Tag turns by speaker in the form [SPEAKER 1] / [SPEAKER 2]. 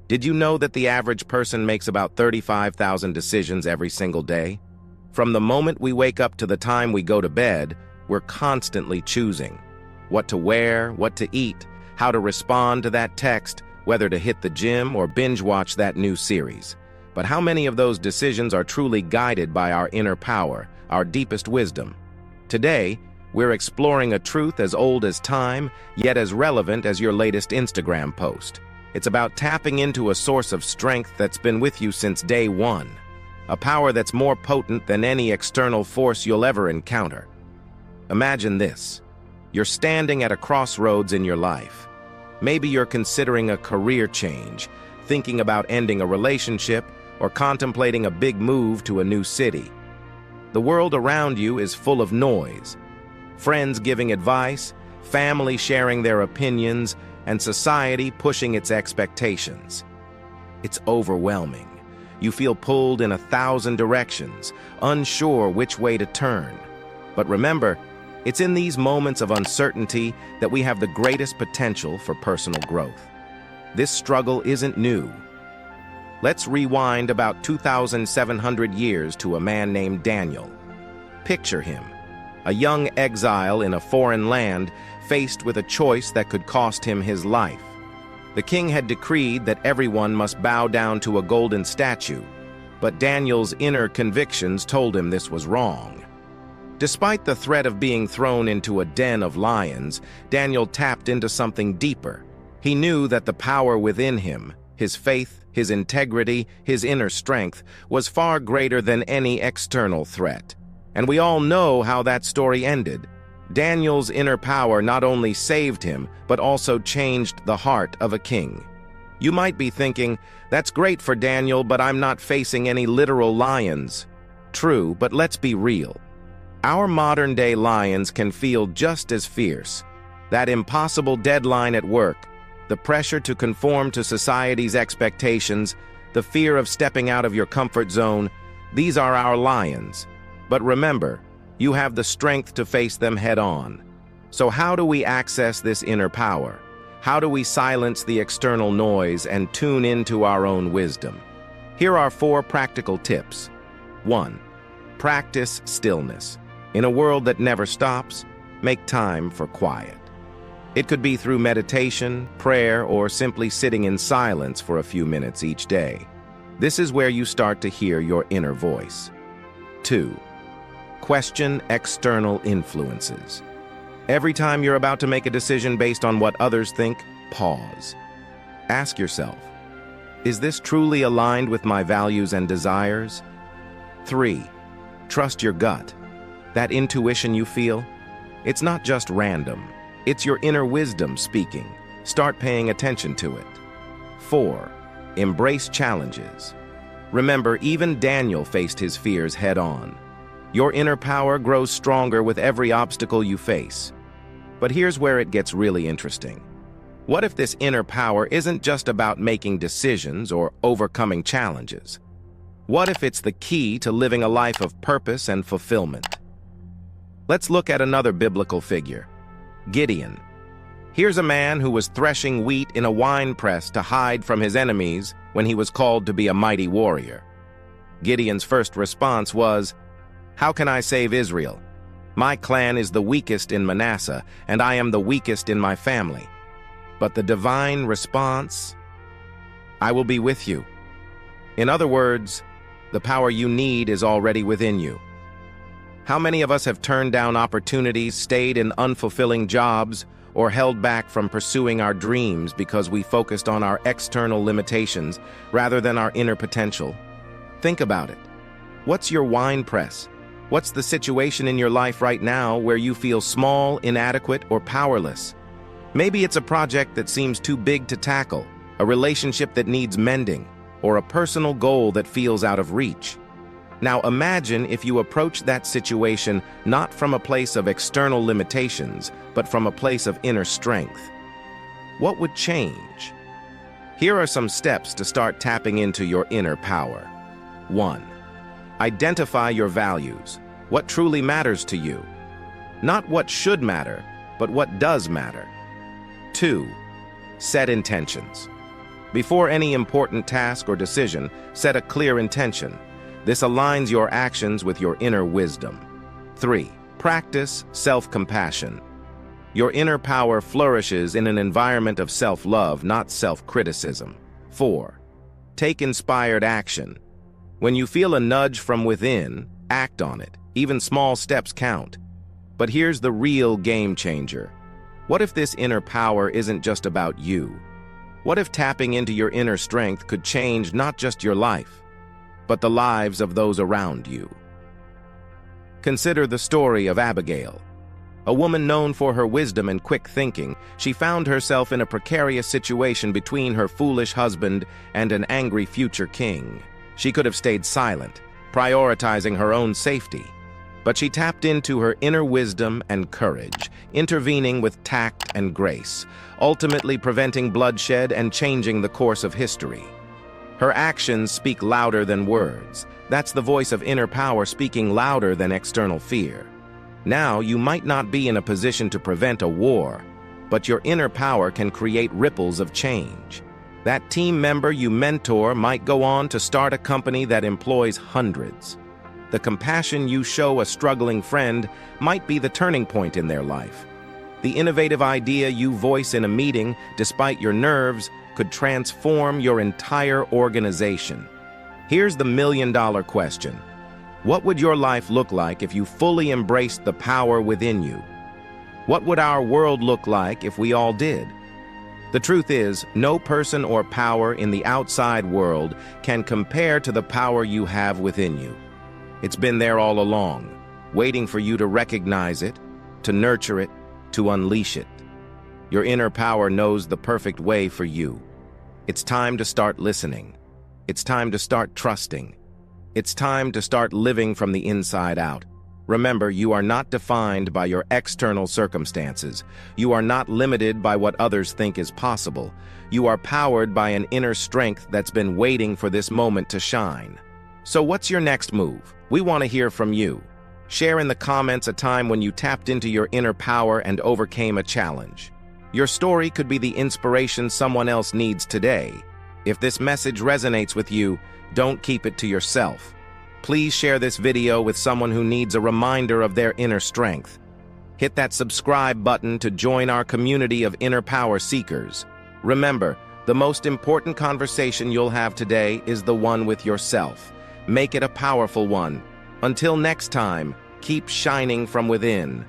[SPEAKER 1] Did you know that the average person makes about 35,000 decisions every single day? From the moment we wake up to the time we go to bed, we're constantly choosing what to wear, what to eat, how to respond to that text, whether to hit the gym or binge watch that new series. But how many of those decisions are truly guided by our inner power, our deepest wisdom? Today, we're exploring a truth as old as time, yet as relevant as your latest Instagram post. It's about tapping into a source of strength that's been with you since day one, a power that's more potent than any external force you'll ever encounter. Imagine this. You're standing at a crossroads in your life. Maybe you're considering a career change, thinking about ending a relationship, or contemplating a big move to a new city. The world around you is full of noise. Friends giving advice, family sharing their opinions, and society pushing its expectations. It's overwhelming. You feel pulled in 1,000 directions, unsure which way to turn. But remember, it's in these moments of uncertainty that we have the greatest potential for personal growth. This struggle isn't new. Let's rewind about 2,700 years to a man named Daniel. Picture him, a young exile in a foreign land, faced with a choice that could cost him his life. The king had decreed that everyone must bow down to a golden statue, but Daniel's inner convictions told him this was wrong. Despite the threat of being thrown into a den of lions, Daniel tapped into something deeper. He knew that the power within him, his faith, his integrity, his inner strength, was far greater than any external threat. And we all know how that story ended. Daniel's inner power not only saved him, but also changed the heart of a king. You might be thinking, that's great for Daniel, but I'm not facing any literal lions. True, but let's be real. Our modern-day lions can feel just as fierce. That impossible deadline at work, the pressure to conform to society's expectations, the fear of stepping out of your comfort zone, these are our lions. But remember, you have the strength to face them head-on. So how do we access this inner power? How do we silence the external noise and tune into our own wisdom? Here are 4 practical tips. 1. Practice stillness. In a world that never stops, make time for quiet. It could be through meditation, prayer, or simply sitting in silence for a few minutes each day. This is where you start to hear your inner voice. 2. Question external influences. Every time you're about to make a decision based on what others think, pause. Ask yourself, is this truly aligned with my values and desires? 3. Trust your gut. That intuition you feel, it's not just random. It's your inner wisdom speaking. Start paying attention to it. 4. Embrace challenges. Remember, even Daniel faced his fears head-on. Your inner power grows stronger with every obstacle you face. But here's where it gets really interesting. What if this inner power isn't just about making decisions or overcoming challenges? What if it's the key to living a life of purpose and fulfillment? Let's look at another biblical figure, Gideon. Here's a man who was threshing wheat in a wine press to hide from his enemies when he was called to be a mighty warrior. Gideon's first response was, "How can I save Israel? My clan is the weakest in Manasseh, and I am the weakest in my family." But the divine response, "I will be with you." In other words, the power you need is already within you. How many of us have turned down opportunities, stayed in unfulfilling jobs, or held back from pursuing our dreams because we focused on our external limitations rather than our inner potential? Think about it. What's your wine press? What's the situation in your life right now where you feel small, inadequate, or powerless? Maybe it's a project that seems too big to tackle, a relationship that needs mending, or a personal goal that feels out of reach. Now imagine if you approach that situation not from a place of external limitations, but from a place of inner strength. What would change? Here are some steps to start tapping into your inner power. 1. Identify your values. What truly matters to you? Not what should matter, but what does matter. 2. Set intentions. Before any important task or decision, set a clear intention. This aligns your actions with your inner wisdom. 3. Practice self-compassion. Your inner power flourishes in an environment of self-love, not self-criticism. 4. Take inspired action. When you feel a nudge from within, act on it. Even small steps count. But here's the real game changer. What if this inner power isn't just about you? What if tapping into your inner strength could change not just your life, but the lives of those around you? Consider the story of Abigail. A woman known for her wisdom and quick thinking, she found herself in a precarious situation between her foolish husband and an angry future king. She could have stayed silent, prioritizing her own safety. But she tapped into her inner wisdom and courage, intervening with tact and grace, ultimately preventing bloodshed and changing the course of history. Her actions speak louder than words. That's the voice of inner power speaking louder than external fear. Now, you might not be in a position to prevent a war, but your inner power can create ripples of change. That team member you mentor might go on to start a company that employs hundreds. The compassion you show a struggling friend might be the turning point in their life. The innovative idea you voice in a meeting, despite your nerves, could transform your entire organization. Here's the million-dollar question. What would your life look like if you fully embraced the power within you? What would our world look like if we all did? The truth is, no person or power in the outside world can compare to the power you have within you. It's been there all along, waiting for you to recognize it, to nurture it, to unleash it. Your inner power knows the perfect way for you. It's time to start listening. It's time to start trusting. It's time to start living from the inside out. Remember, you are not defined by your external circumstances. You are not limited by what others think is possible. You are powered by an inner strength that's been waiting for this moment to shine. So what's your next move? We want to hear from you. Share in the comments a time when you tapped into your inner power and overcame a challenge. Your story could be the inspiration someone else needs today. If this message resonates with you, don't keep it to yourself. Please share this video with someone who needs a reminder of their inner strength. Hit that subscribe button to join our community of inner power seekers. Remember, the most important conversation you'll have today is the one with yourself. Make it a powerful one. Until next time, keep shining from within.